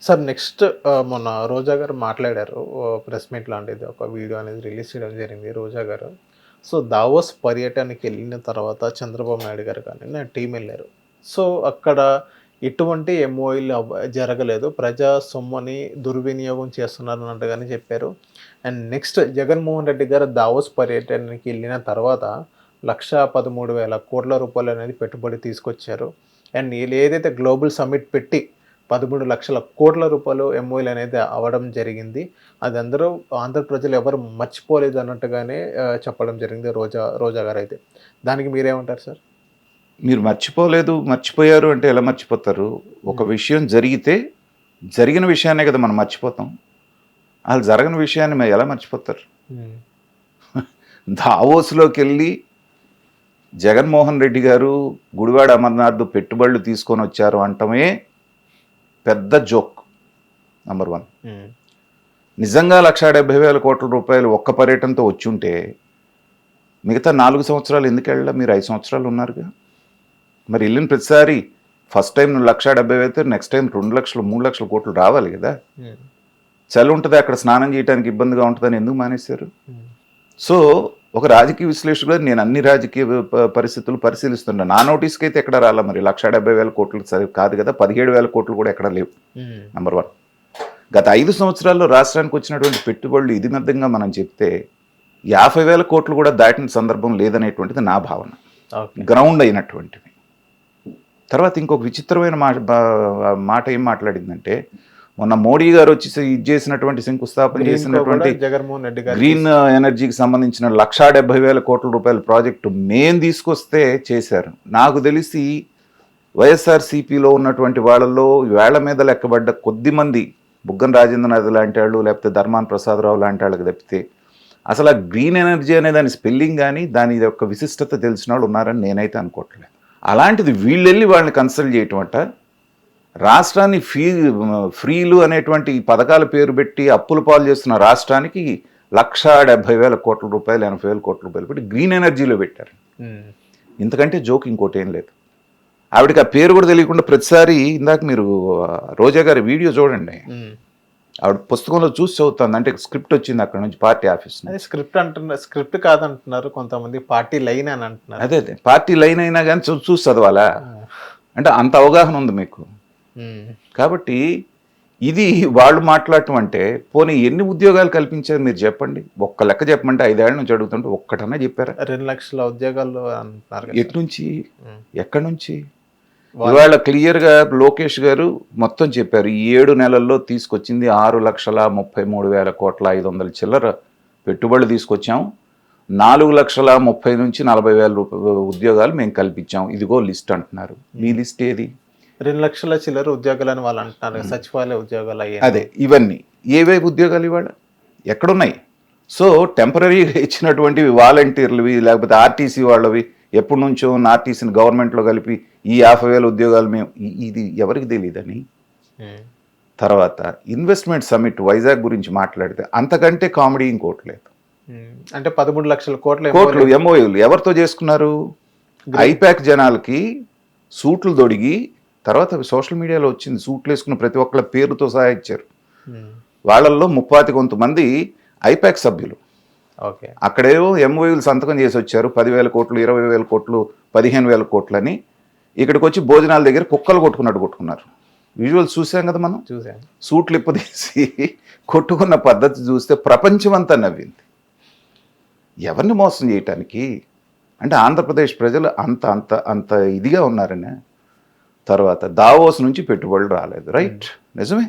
Sir next మొన్న రోజా గారు మాట్లాడారు. ప్రెస్ మీట్ లాంటిది ఒక వీడియో అనేది రిలీజ్ చేయడం జరిగింది రోజా గారు. సో, దావోస్ పర్యటనకెళ్ళిన తర్వాత చంద్రబాబు నాయుడు గారు కానీ, నా టీమ్ ఎళ్లారు. సో, అక్కడ ఎటువంటి ఎంఓయూలు జరగలేదు. ప్రజా సొమ్ముని దుర్వినియోగం చేస్తున్నారన్నట్టుగానే చెప్పారు. అండ్ నెక్స్ట్ జగన్మోహన్ రెడ్డి గారు దావోస్ పర్యటనకి ఎళ్ళిన తర్వాత 1,13,000 కోట్ల అనేది పెట్టుబడి తీసుకొచ్చారు. అండ్ ఏదైతే గ్లోబల్ సమ్మిట్ పెట్టి 13,00,000 కోట్ల రూపాయలు ఎంఓయూలు అనేది అవ్వడం జరిగింది. అది అందరూ ఆంధ్ర ప్రజలు ఎవరు మర్చిపోలేదు అన్నట్టుగానే చెప్పడం జరిగింది రోజా గారైతే. దానికి మీరేమంటారు సార్? మీరు మర్చిపోయారు అంటే ఎలా మర్చిపోతారు? ఒక విషయం జరిగితే జరిగిన విషయాన్నే కదా మనం మర్చిపోతాం. వాళ్ళు జరగని విషయాన్ని మరి ఎలా మర్చిపోతారు? దావోస్లోకి వెళ్ళి జగన్మోహన్ రెడ్డి గారు గుడివాడ అమర్నాథ్ పెట్టుబడులు తీసుకొని వచ్చారు అంటమే పెద్ద జోక్. నంబర్ 1. నిజంగా 1,70,000 కోట్ల రూపాయలు ఒక్క పర్యటనతో వచ్చి ఉంటే మిగతా 4 సంవత్సరాలు ఎందుకు వెళ్ళా? మీరు 5 సంవత్సరాలు ఉన్నారుగా. మరి వెళ్ళిన ప్రతిసారి ఫస్ట్ టైం 1,70,000 అయితే నెక్స్ట్ టైం 2 లక్షలు 3 లక్షల కోట్లు రావాలి కదా. చలి ఉంటుంది అక్కడ, స్నానం చేయడానికి ఇబ్బందిగా ఉంటుందని ఎందుకు మానేశారు? సో ఒక రాజకీయ విశ్లేషకుడు నేను అన్ని రాజకీయ పరిస్థితులు పరిశీలిస్తున్నా. నా నోటీస్కి అయితే ఎక్కడ రాలా. మరి 1,70,000 కోట్లు సరే కాదు కదా, 17,000 కోట్లు కూడా ఎక్కడ లేవు. నంబర్ 1. గత 5 సంవత్సరాల్లో రాష్ట్రానికి వచ్చినటువంటి పెట్టుబడులు ఇది మధ్యంగా మనం చెప్తే 50,000 కోట్లు కూడా దాటిన సందర్భం లేదనేటువంటిది నా భావన. గ్రౌండ్ అయినటువంటివి. తర్వాత ఇంకొక విచిత్రమైన మాట ఏం మాట్లాడిందంటే, మొన్న మోడీ గారు వచ్చి ఇది చేసినటువంటి శంకుస్థాపన చేసినటువంటి జగన్మోహన్ రెడ్డి గారు గ్రీన్ ఎనర్జీకి సంబంధించిన 1,70,000 కోట్ల రూపాయల ప్రాజెక్టు మేం తీసుకొస్తే చేశారు. నాకు తెలిసి వైఎస్ఆర్సీపీలో ఉన్నటువంటి వాళ్ళల్లో వేళ్ల మీద లెక్కబడ్డ కొద్ది మంది, బుగ్గన రాజేంద్రనాథ్ లాంటి వాళ్ళు లేకపోతే ధర్మాన ప్రసాదరావు లాంటి వాళ్ళకి తప్పితే అసలు ఆ గ్రీన్ ఎనర్జీ అనే దాని స్పెల్లింగ్ కానీ దాని యొక్క విశిష్టత తెలిసిన వాళ్ళు ఉన్నారని నేనైతే అనుకోవట్లేదు. అలాంటిది వీళ్ళెళ్ళి వాళ్ళని కన్సల్ట్ చేయటం అంట, రాష్ట్రాన్ని ఫ్రీలు అనేటువంటి పథకాల పేరు పెట్టి అప్పుల పాలు చేస్తున్న రాష్ట్రానికి 1,70,000 కోట్ల రూపాయలు 80,000 కోట్ల రూపాయలు పెట్టి గ్రీన్ ఎనర్జీలో పెట్టారు. ఇంతకంటే జోక్ ఇంకోటి ఏం లేదు. ఆవిడకి ఆ పేరు కూడా తెలియకుండా ప్రతిసారి, ఇందాక మీరు రోజా గారి వీడియో చూడండి, ఆవిడ పుస్తకంలో చూసి చదువుతుంది. అంటే స్క్రిప్ట్ వచ్చింది అక్కడ నుంచి పార్టీ ఆఫీస్. స్క్రిప్ట్ కాదంటున్నారు కొంతమంది, పార్టీ లైన్ అని అంటున్నారు. అదే పార్టీ లైన్ అయినా కానీ చూసి చదవాలా అంటే అంత అవగాహన ఉంది మీకు. కాబట్టి ఇది వాళ్ళు మాట్లాడటం అంటే, పోనీ ఎన్ని ఉద్యోగాలు కల్పించారు మీరు చెప్పండి. ఒక్క లెక్క చెప్పమంటే 5 ఏళ్ల నుంచి అడుగుతుంటే ఒక్కటన్నా చెప్పారా? 2 లక్షల ఉద్యోగాలు అంటున్నారు. ఎటు నుంచి, ఎక్కడి నుంచి? ఇవాళ క్లియర్గా లోకేష్ గారు మొత్తం చెప్పారు. ఈ 7 నెలల్లో తీసుకొచ్చింది 6,33,000 కోట్ల 500 చిల్లర పెట్టుబడులు తీసుకొచ్చాం. 4,30,000 నుంచి 40,000 ఉద్యోగాలు మేము కల్పించాం. ఇదిగో లిస్ట్ అంటున్నారు. మీ లిస్ట్ ఏది? 2 లక్షల చిల్లర ఉద్యోగాలు అని వాళ్ళు అంటున్నారు. సచివాలయ ఉద్యోగాలు అయ్యాయి. అదే ఇవన్నీ ఏవేవి ఉద్యోగాలు ఇవాళ ఎక్కడున్నాయి? సో టెంపరీగా ఇచ్చినటువంటివి వాలంటీర్లవి లేకపోతే ఆర్టీసీ వాళ్ళవి, ఎప్పటి నుంచో ఆర్టీసీని గవర్నమెంట్లో కలిపి ఈ 50,000 ఉద్యోగాలు మేము, ఇది ఎవరికి తెలియదని. తర్వాత ఇన్వెస్ట్మెంట్ సమ్మిట్ వైజాగ్ గురించి మాట్లాడితే అంతకంటే కామెడీ ఇంకోటి లేదు. అంటే 13 లక్షల కోట్లు ఎంఓయూలు ఎవరితో చేసుకున్నారు? ఐపాక్ జనాలకి సూట్లు దొడిగి, తర్వాత సోషల్ మీడియాలో వచ్చింది, సూట్లు వేసుకున్న ప్రతి ఒక్కళ్ళ పేరుతో సహా ఇచ్చారు. వాళ్ళల్లో 30 కొంతమంది ఐపాక్ సభ్యులు. అక్కడేవో ఎంఓయూలు సంతకం చేసి వచ్చారు. 10,000 కోట్లు 20,000 కోట్లు 15,000 కోట్లు అని. ఇక్కడికి వచ్చి భోజనాల దగ్గర కుక్కలు కొట్టుకున్నట్టు కొట్టుకున్నారు. విజువల్స్ చూసాం కదా మనం. సూట్లు ఇప్పదీసి కొట్టుకున్న పద్ధతి చూస్తే ప్రపంచం అంతా నవ్వింది. ఎవరిని మోసం చేయటానికి? అంటే ఆంధ్రప్రదేశ్ ప్రజలు అంత అంత అంత ఇదిగా ఉన్నారనే. తర్వాత దావోస్ నుంచి పెట్టుబడులు రాలేదు, రైట్, నిజమే.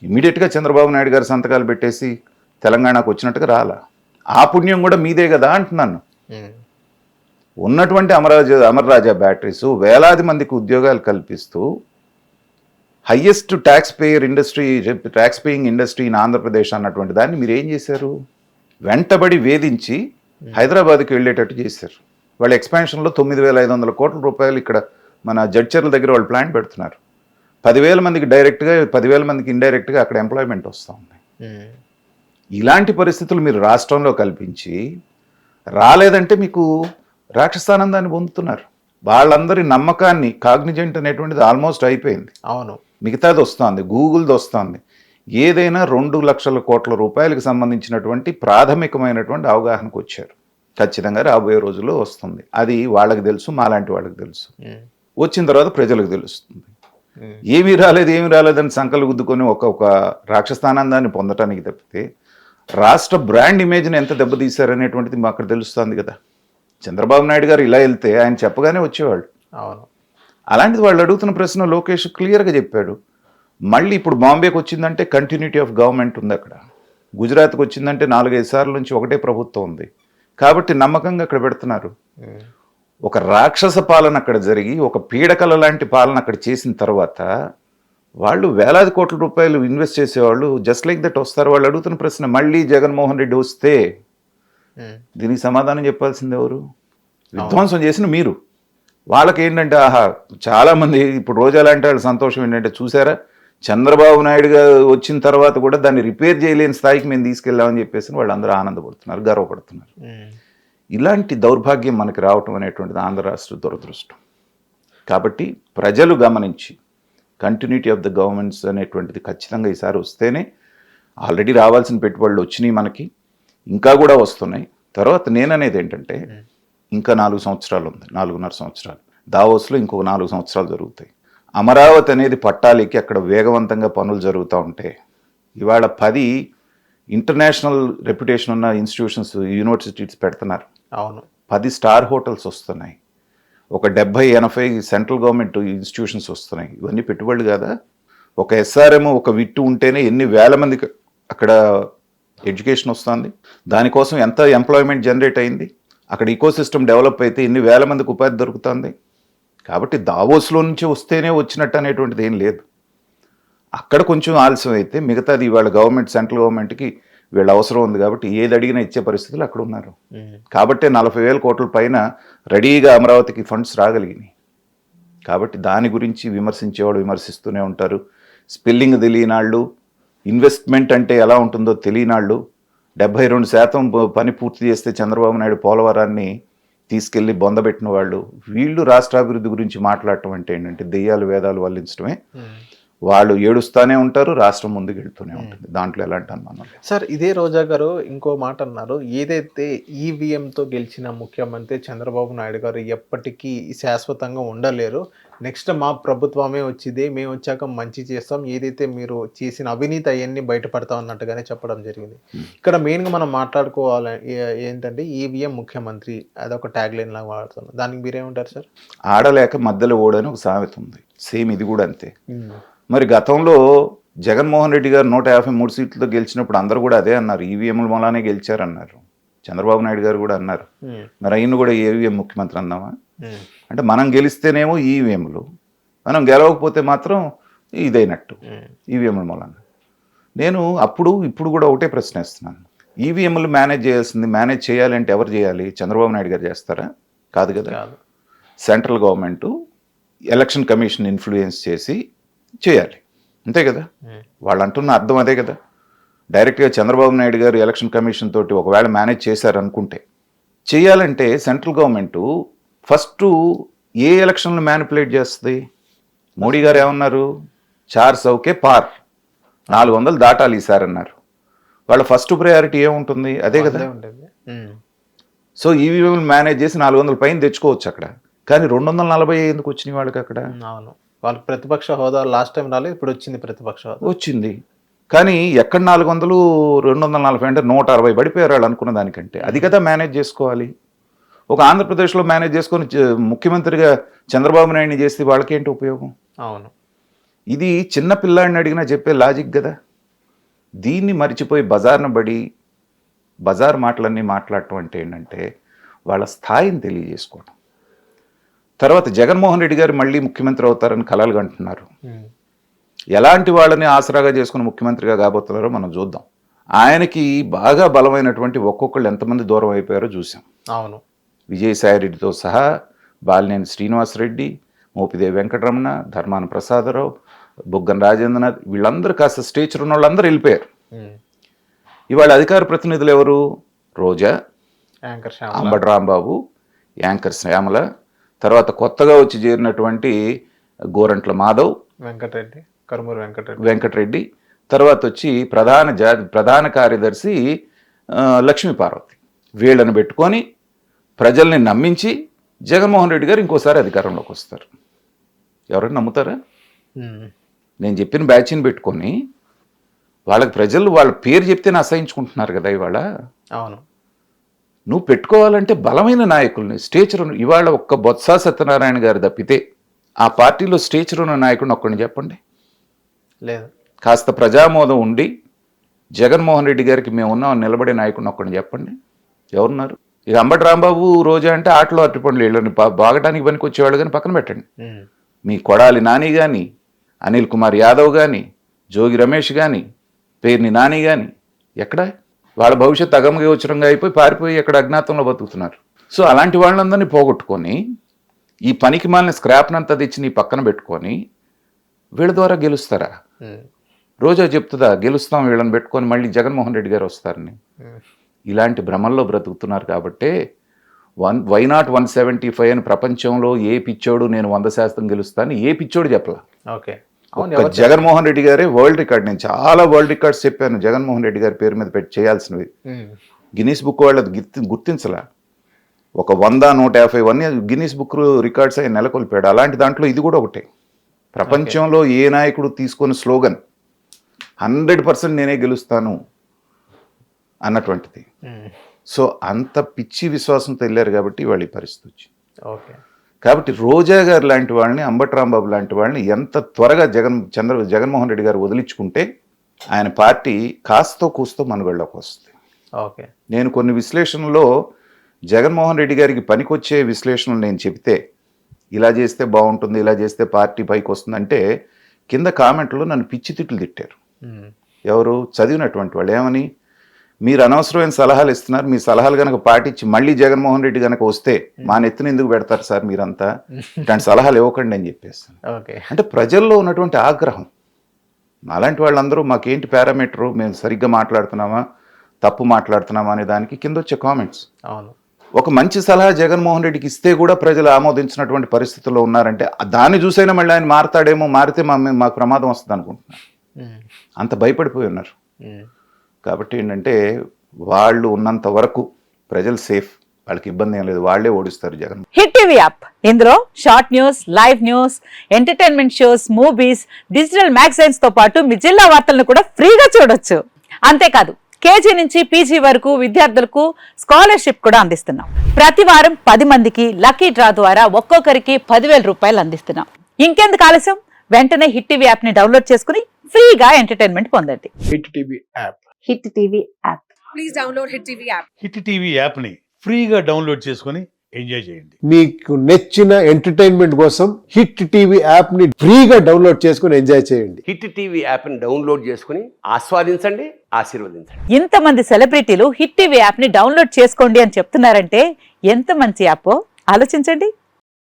ఇమీడియట్గా చంద్రబాబు నాయుడు గారు సంతకాలు పెట్టేసి తెలంగాణకు వచ్చినట్టుగా రాలా. ఆ పుణ్యం కూడా మీదే కదా అంటున్నాను. ఉన్నటువంటి అమర్రాజా బ్యాటరీస్ వేలాది మందికి ఉద్యోగాలు కల్పిస్తూ highest tax paying industry in Andhra Pradesh అన్నటువంటి దాన్ని మీరు ఏం చేశారు? వెంటబడి వేధించి హైదరాబాద్కి వెళ్ళేటట్టు చేశారు. వాళ్ళ ఎక్స్పాన్షన్లో 9,500 కోట్ల రూపాయలు ఇక్కడ మన జడ్చర్ల దగ్గర వాళ్ళు ప్లాంట్ పెడుతున్నారు. 10,000 మందికి డైరెక్ట్గా, 10,000 మందికి ఇండైరెక్ట్గా అక్కడ ఎంప్లాయ్మెంట్ వస్తూ ఉంది. ఇలాంటి పరిస్థితులు మీరు రాష్ట్రంలో కల్పించి రాలేదంటే మీకు రాక్షసానందాన్ని పొందుతున్నారు. వాళ్ళందరి నమ్మకాన్ని కాగ్నిజెంట్ అనేటువంటిది ఆల్మోస్ట్ అయిపోయింది. అవును. మిగతాది వస్తుంది, గూగుల్ది వస్తుంది. ఏదైనా 2,00,000 కోట్ల రూపాయలకు సంబంధించినటువంటి ప్రాథమికమైనటువంటి అవగాహనకు వచ్చారు. ఖచ్చితంగా రాబోయే రోజుల్లో వస్తుంది. అది వాళ్ళకి తెలుసు, మాలాంటి వాళ్ళకి తెలుసు. వచ్చిన తర్వాత ప్రజలకు తెలుస్తుంది. ఏమీ రాలేదని సంకలు గుద్దుకొని ఒక రాక్షస్థానందాన్ని పొందటానికి తప్పితే రాష్ట్ర బ్రాండ్ ఇమేజ్ని ఎంత దెబ్బతీశారనేటువంటిది మాకు అక్కడ తెలుస్తుంది కదా. చంద్రబాబు నాయుడు గారు ఇలా వెళ్తే ఆయన చెప్పగానే వచ్చేవాళ్ళు. అవును. అలాంటిది వాళ్ళు అడుగుతున్న ప్రశ్న లోకేష్ క్లియర్గా చెప్పాడు. మళ్ళీ ఇప్పుడు బాంబేకి వచ్చిందంటే కంటిన్యూటీ ఆఫ్ గవర్నమెంట్ ఉంది అక్కడ. గుజరాత్కి వచ్చిందంటే 4-5 సార్ల నుంచి ఒకటే ప్రభుత్వం ఉంది కాబట్టి నమ్మకంగా అక్కడ పెడుతున్నారు. ఒక రాక్షస పాలన అక్కడ జరిగి ఒక పీడకల లాంటి పాలన అక్కడ చేసిన తర్వాత వాళ్ళు వేలాది కోట్ల రూపాయలు ఇన్వెస్ట్ చేసేవాళ్ళు జస్ట్ లైక్ దట్ వస్తారు. వాళ్ళు అడుగుతున్న ప్రశ్న మళ్ళీ జగన్మోహన్ రెడ్డి వస్తే దీనికి సమాధానం చెప్పాల్సింది ఎవరు? విధ్వంసం చేసిన మీరు. వాళ్ళకి ఏంటంటే ఆహా చాలామంది ఇప్పుడు రోజా లాంటి వాళ్ళు సంతోషం ఏంటంటే చూసారా చంద్రబాబు నాయుడు గారు వచ్చిన తర్వాత కూడా దాన్ని రిపేర్ చేయలేని స్థాయికి మేము తీసుకెళ్ళామని చెప్పేసి వాళ్ళందరూ ఆనందపడుతున్నారు, గర్వపడుతున్నారు. ఇలాంటి దౌర్భాగ్యం మనకి రావటం అనేటువంటిది ఆంధ్ర రాష్ట్ర దురదృష్టం. కాబట్టి ప్రజలు గమనించి కంటిన్యూటీ ఆఫ్ ద గవర్నమెంట్స్ అనేటువంటిది ఖచ్చితంగా ఈసారి వస్తేనే, ఆల్రెడీ రావాల్సిన పెట్టుబడులు వచ్చినాయి మనకి, ఇంకా కూడా వస్తున్నాయి. తర్వాత నేననేది ఏంటంటే ఇంకా 4 సంవత్సరాలు ఉంది, 4.5 సంవత్సరాలు. దావోస్లో ఇంకొక 4 సంవత్సరాలు జరుగుతాయి. అమరావతి అనేది పట్టాలెక్కి అక్కడ వేగవంతంగా పనులు జరుగుతూ ఉంటే ఇవాళ 10 ఇంటర్నేషనల్ రెప్యుటేషన్ ఉన్న ఇన్స్టిట్యూషన్స్ యూనివర్సిటీస్ పెడుతున్నారు. అవును. 10 స్టార్ హోటల్స్ వస్తున్నాయి. ఒక 70-80 సెంట్రల్ గవర్నమెంట్ ఇన్స్టిట్యూషన్స్ వస్తున్నాయి. ఇవన్నీ పెట్టుబడులు కదా. ఒక ఎస్ఆర్ఎం ఒక విట్టు ఉంటేనే ఎన్ని వేల మందికి అక్కడ ఎడ్యుకేషన్ వస్తుంది. దానికోసం ఎంత ఎంప్లాయ్మెంట్ జనరేట్ అయింది. అక్కడ ఈకోసిస్టమ్ డెవలప్ అయితే ఎన్ని వేల మందికి ఉపాధి దొరుకుతుంది. కాబట్టి దావోస్లో నుంచి వస్తేనే వచ్చినట్టు అనేటువంటిది ఏం లేదు. అక్కడ కొంచెం ఆలస్యం అయితే మిగతాది ఇవాళ గవర్నమెంట్ సెంట్రల్ గవర్నమెంట్కి వీళ్ళ అవసరం ఉంది కాబట్టి ఏది అడిగినా ఇచ్చే పరిస్థితులు అక్కడ ఉన్నారు. కాబట్టి 40,000 కోట్ల పైన రెడీగా అమరావతికి ఫండ్స్ రాగలిగినాయి. కాబట్టి దాని గురించి విమర్శించేవాడు విమర్శిస్తూనే ఉంటారు. స్పెల్లింగ్ తెలియనాళ్ళు, ఇన్వెస్ట్మెంట్ అంటే ఎలా ఉంటుందో తెలియనాళ్ళు, 72% పని పూర్తి చేస్తే చంద్రబాబు నాయుడు పోలవరాన్ని తీసుకెళ్లి బొందబెట్టిన వాళ్ళు, వీళ్ళు రాష్ట్రాభివృద్ధి గురించి మాట్లాడటం అంటే ఏంటంటే దెయ్యాలు వేదాలు వల్లించడమే. వాళ్ళు ఏడుస్తూనే ఉంటారు, రాష్ట్రం ముందుకు వెళ్తూనే ఉంటుంది. దాంట్లో ఎలాంటి అనుమానం లేదు. సార్, ఇదే రోజా గారు ఇంకో మాట అన్నారు. ఏదైతే ఈవీఎంతో గెలిచిన ముఖ్యమంత్రి చంద్రబాబు నాయుడు గారు ఎప్పటికీ శాశ్వతంగా ఉండలేరు, నెక్స్ట్ మా ప్రభుత్వమే వచ్చింది, మేము వచ్చాక మంచి చేస్తాం, ఏదైతే మీరు చేసిన అవినీతి అవన్నీ బయటపడతాం అన్నట్టుగానే చెప్పడం జరిగింది. ఇక్కడ మెయిన్గా మనం మాట్లాడుకోవాలి ఏంటంటే ఈవీఎం ముఖ్యమంత్రి, అదొక ట్యాగ్ లైన్ లాగా వాడుతున్నాం. దానికి మీరేమంటారు సార్? ఆడలేక మధ్యలో ఓడని ఒక సామెత ఉంది, సేమ్ ఇది కూడా అంతే. మరి గతంలో జగన్మోహన్ రెడ్డి గారు 153 సీట్లతో గెలిచినప్పుడు అందరూ కూడా అదే అన్నారు, ఈవీఎంల మూలానే గెలిచారన్నారు. చంద్రబాబు నాయుడు గారు కూడా అన్నారు. మరి ఆయన కూడా ఈవీఎం ముఖ్యమంత్రి అందామా? అంటే మనం గెలిస్తేనేమో ఈవీఎంలు, మనం గెలవకపోతే మాత్రం ఇదైనట్టు ఈవీఎంల మూలంగా. నేను ఇప్పుడు కూడా ఒకటే ప్రశ్న ఇస్తున్నాను. ఈవీఎంలు మేనేజ్ చేయాలంటే ఎవరు చేయాలి? చంద్రబాబు నాయుడు గారు చేస్తారా? కాదు కదా. Central government election commission influence చేసి చేయాలి, అంతే కదా. వాళ్ళు అంటున్న అర్థం అదే కదా. డైరెక్ట్గా చంద్రబాబు నాయుడు గారు ఎలక్షన్ కమిషన్ తోటి ఒకవేళ మేనేజ్ చేశారనుకుంటే, చేయాలంటే సెంట్రల్ గవర్నమెంటు ఫస్ట్ ఏ ఎలక్షన్లు మ్యానిపులేట్ చేస్తుంది? మోడీ గారు ఏమన్నారు? 400కే పార్, 400 దాటాలి ఈసారి అన్నారు. వాళ్ళ ఫస్ట్ ప్రయారిటీ ఏముంటుంది? అదే కదా. సో ఈవీఎంలు మేనేజ్ చేసి 400 పైన తెచ్చుకోవచ్చు అక్కడ. కానీ 240 ఎందుకు వచ్చినాయి వాళ్ళకి అక్కడ? అవును, వాళ్ళకి ప్రతిపక్ష హోదా లాస్ట్ టైం రాలేదు, ఇప్పుడు వచ్చింది ప్రతిపక్ష హోదా వచ్చింది. కానీ ఎక్కడ 400, 240 అంటే 160 పడిపోయారు వాళ్ళు అనుకున్న దానికంటే. అది కదా మేనేజ్ చేసుకోవాలి. ఒక ఆంధ్రప్రదేశ్లో మేనేజ్ చేసుకొని ముఖ్యమంత్రిగా చంద్రబాబు నాయుడిని చేస్తే వాళ్ళకేంటి ఉపయోగం? అవును, ఇది చిన్న పిల్లాడిని అడిగినా చెప్పే లాజిక్ కదా. దీన్ని మర్చిపోయి బజార్ మాటలన్నీ మాట్లాడటం అంటే ఏంటంటే వాళ్ళ స్థాయిని తెలియజేసుకోవడం. తర్వాత జగన్మోహన్ రెడ్డి గారు మళ్ళీ ముఖ్యమంత్రి అవుతారని కలలు కంటున్నారు. ఎలాంటి వాళ్ళని ఆసరాగా చేసుకుని ముఖ్యమంత్రిగా కాబోతున్నారో మనం చూద్దాం. ఆయనకి బాగా బలమైనటువంటి ఒక్కొక్కళ్ళు ఎంతమంది దూరం అయిపోయారో చూసాం. అవును, విజయసాయిరెడ్డితో సహా బాలినేని శ్రీనివాసరెడ్డి, మోపిదేవి వెంకటరమణ, ధర్మాన ప్రసాదరావు, బుగ్గన రాజేంద్రనాథ్, వీళ్ళందరూ కాస్త స్టేచర్ ఉన్న వాళ్ళందరూ వెళ్ళిపోయారు. ఇవాళ అధికార ప్రతినిధులు ఎవరు? రోజా, అంబటి రాంబాబు, యాంకర్ శ్యామల, తర్వాత కొత్తగా వచ్చి చేరినటువంటి గోరంట్ల మాధవ్, వెంకటరెడ్డి, కరుమూరి వెంకటరెడ్డి, తర్వాత వచ్చి ప్రధాన కార్యదర్శి లక్ష్మీ పార్వతి. వీళ్ళని పెట్టుకొని ప్రజల్ని నమ్మించి జగన్మోహన్ రెడ్డి గారు ఇంకోసారి అధికారంలోకి వస్తారు. ఎవరైనా నమ్ముతారా? నేను చెప్పిన బ్యాచ్ని పెట్టుకొని వాళ్ళకి ప్రజలు వాళ్ళ పేరు చెప్తేనే అసహించుకుంటున్నారు కదా ఇవాళ. అవును, నువ్వు పెట్టుకోవాలంటే బలమైన నాయకుల్ని, స్టేచర్ ఇవాళ ఒక్క బొత్స సత్యనారాయణ గారు తప్పితే ఆ పార్టీలో స్టేచర్ ఉన్న నాయకుడిని ఒక్కడిని చెప్పండి. లేదు. కాస్త ప్రజామోదం ఉండి జగన్మోహన్ రెడ్డి గారికి మేము ఉన్నాం నిలబడే నాయకుడిని ఒక్కడిని చెప్పండి. ఎవరున్నారు? ఇక అంబటి రాంబాబు, రోజా అంటే ఆటలో అరటిపండ్లు వీళ్ళని బాగటానికి పనికి వచ్చేవాళ్ళు కానీ పక్కన పెట్టండి. మీ కొడాలి నాని కానీ, అనిల్ కుమార్ యాదవ్ కానీ, జోగి రమేష్ కానీ, పేర్ని నాని కానీ ఎక్కడ? వాళ్ళ భవిష్యత్తు అగమగోచరంగా అయిపోయి పారిపోయి ఎక్కడ అజ్ఞాతంలో బతుకుతున్నారు. సో అలాంటి వాళ్ళందరినీ పోగొట్టుకొని ఈ పనికి మాలిన స్క్రాప్నంతా తెచ్చి నీ పక్కన పెట్టుకొని వీళ్ళ ద్వారా గెలుస్తారా? రోజా చెప్తుందా గెలుస్తాం వీళ్ళని పెట్టుకొని మళ్ళీ జగన్మోహన్ రెడ్డి గారు వస్తారని? ఇలాంటి భ్రమల్లో బ్రతుకుతున్నారు కాబట్టే వై నాట్ 175 అని ప్రపంచంలో ఏ పిచ్చోడు నేను 100% గెలుస్తాను ఏ పిచ్చోడు చెప్పలా. ఓకే, జగన్మోహన్ రెడ్డి గారే వరల్డ్ రికార్డ్. నేను చాలా వరల్డ్ రికార్డ్స్ చెప్పాను జగన్మోహన్ రెడ్డి గారి పేరు మీద పెట్టి చేయాల్సినవి. గిన్నీస్ బుక్ వాళ్ళది గుర్తించలా. ఒక 100, 150 గిన్నీస్ బుక్ రికార్డ్స్ అయి నెలకొల్పాడు. అలాంటి దాంట్లో ఇది కూడా ఒకటే. ప్రపంచంలో ఏ నాయకుడు తీసుకొని స్లోగన్ 100% నేనే గెలుస్తాను అన్నటువంటిది. సో అంత పిచ్చి విశ్వాసంతో వెళ్ళారు కాబట్టి వాళ్ళ ఈ పరిస్థితి వచ్చింది. ఓకే, కాబట్టి రోజా గారు లాంటి వాళ్ళని, అంబటి రాంబాబు లాంటి వాళ్ళని ఎంత త్వరగా జగన్మోహన్ రెడ్డి గారు వదిలించుకుంటే ఆయన పార్టీ కాస్తో కూస్తో మనుగడలోకి వస్తుంది. ఓకే, నేను కొన్ని విశ్లేషణలో జగన్మోహన్ రెడ్డి గారికి పనికొచ్చే విశ్లేషణలు నేను చెప్తే ఇలా చేస్తే బాగుంటుంది, ఇలా చేస్తే పార్టీ పైకి వస్తుందంటే కింద కామెంట్లో నన్ను పిచ్చి తిట్లు తిట్టారు. ఎవరు? చదివినటువంటి వాళ్ళు. ఏమని? మీరు అనవసరమైన సలహాలు ఇస్తున్నారు, మీ సలహాలు కనుక పాటించి మళ్ళీ జగన్మోహన్ రెడ్డి కనుక వస్తే మా నెత్తిన ఎందుకు పెడతారు సార్ మీరంతా, ఇట్లాంటి సలహాలు ఇవ్వకండి అని చెప్పేస్తాను. అంటే ప్రజల్లో ఉన్నటువంటి ఆగ్రహం. అలాంటి వాళ్ళందరూ మాకేంటి పారామీటరు, మేము సరిగ్గా మాట్లాడుతున్నామా తప్పు మాట్లాడుతున్నామా అనే దానికి కింద వచ్చే కామెంట్స్. అవును, ఒక మంచి సలహా జగన్మోహన్ రెడ్డికి ఇస్తే కూడా ప్రజలు ఆమోదించినటువంటి పరిస్థితుల్లో ఉన్నారంటే దాన్ని చూసైనా మళ్ళీ ఆయన మారతాడేమో, మారితే మాకు ప్రమాదం వస్తుంది అనుకుంటున్నారు. అంత భయపడిపోయి ఉన్నారు. కాబట్టి ఏంటంటే వాళ్ళు ఉన్నంత వరకు ప్రజలు సేఫ్, వాళ్ళకి ఇబ్బంది ఏం లేదు, వాళ్లే ఓడిస్తారు జగన్. హిట్ టీవీ యాప్, ఇందులో short news, live news, entertainment shows, movies, digital magazines తో పాటు మీ జిల్లా వార్తలను కూడా ఫ్రీగా చూడొచ్చు. అంతేకాదు కేజీ నుంచి పీజీ వరకు విద్యార్థులకు స్కాలర్షిప్ కూడా అందిస్తున్నాం. ప్రతి వారం 10 మందికి లక్కీ డ్రా ద్వారా ఒక్కొక్కరికి 10,000 రూపాయలు అందిస్తున్నాం. ఇంకెందుకు ఆలస్యం, వెంటనే హిట్ టీవీ యాప్ ని డౌన్లోడ్ చేసుకుని ఫ్రీగా ఎంటర్టైన్మెంట్ పొందండి. Hit TV app. Hit TV app. Please download hit TV app. Hit TV యాప్ని ఫ్రీగా డౌన్లోడ్ చేసుకొని ఎంజాయ్ చేయండి. మీకు నచ్చిన ఎంటర్టైన్మెంట్ కోసం హిట్ టీవీ యాప్ ని ఫ్రీగా డౌన్లోడ్ చేసుకుని ఎంజాయ్ చేయండి. హిట్ టీవీ యాప్ని డౌన్లోడ్ చేసుకుని ఆస్వాదించండి, ఆశీర్వదించండి. ఇంతమంది సెలబ్రిటీలు హిట్ టీవీ యాప్ ని డౌన్లోడ్ చేసుకోండి అని చెప్తున్నారంటే ఎంత మంచి యాప్ ఆలోచించండి.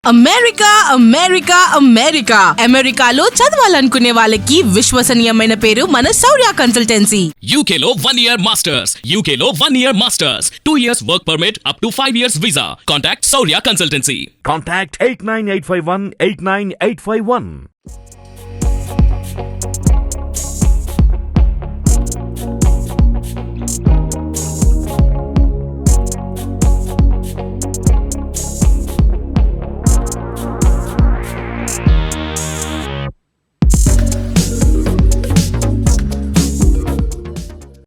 అమెరికా అమెరికా అమెరికా అమెరికాలో చదవాలనుకునే వాళ్ళకి విశ్వసనీయమైన పేరు మన శౌర్య కన్సల్టెన్సీ. UK లో 1 year masters. UK లో 1 year masters. 2 years work permit up to 5 years visa. Contact Saurya Consultancy. Contact 89851 89851.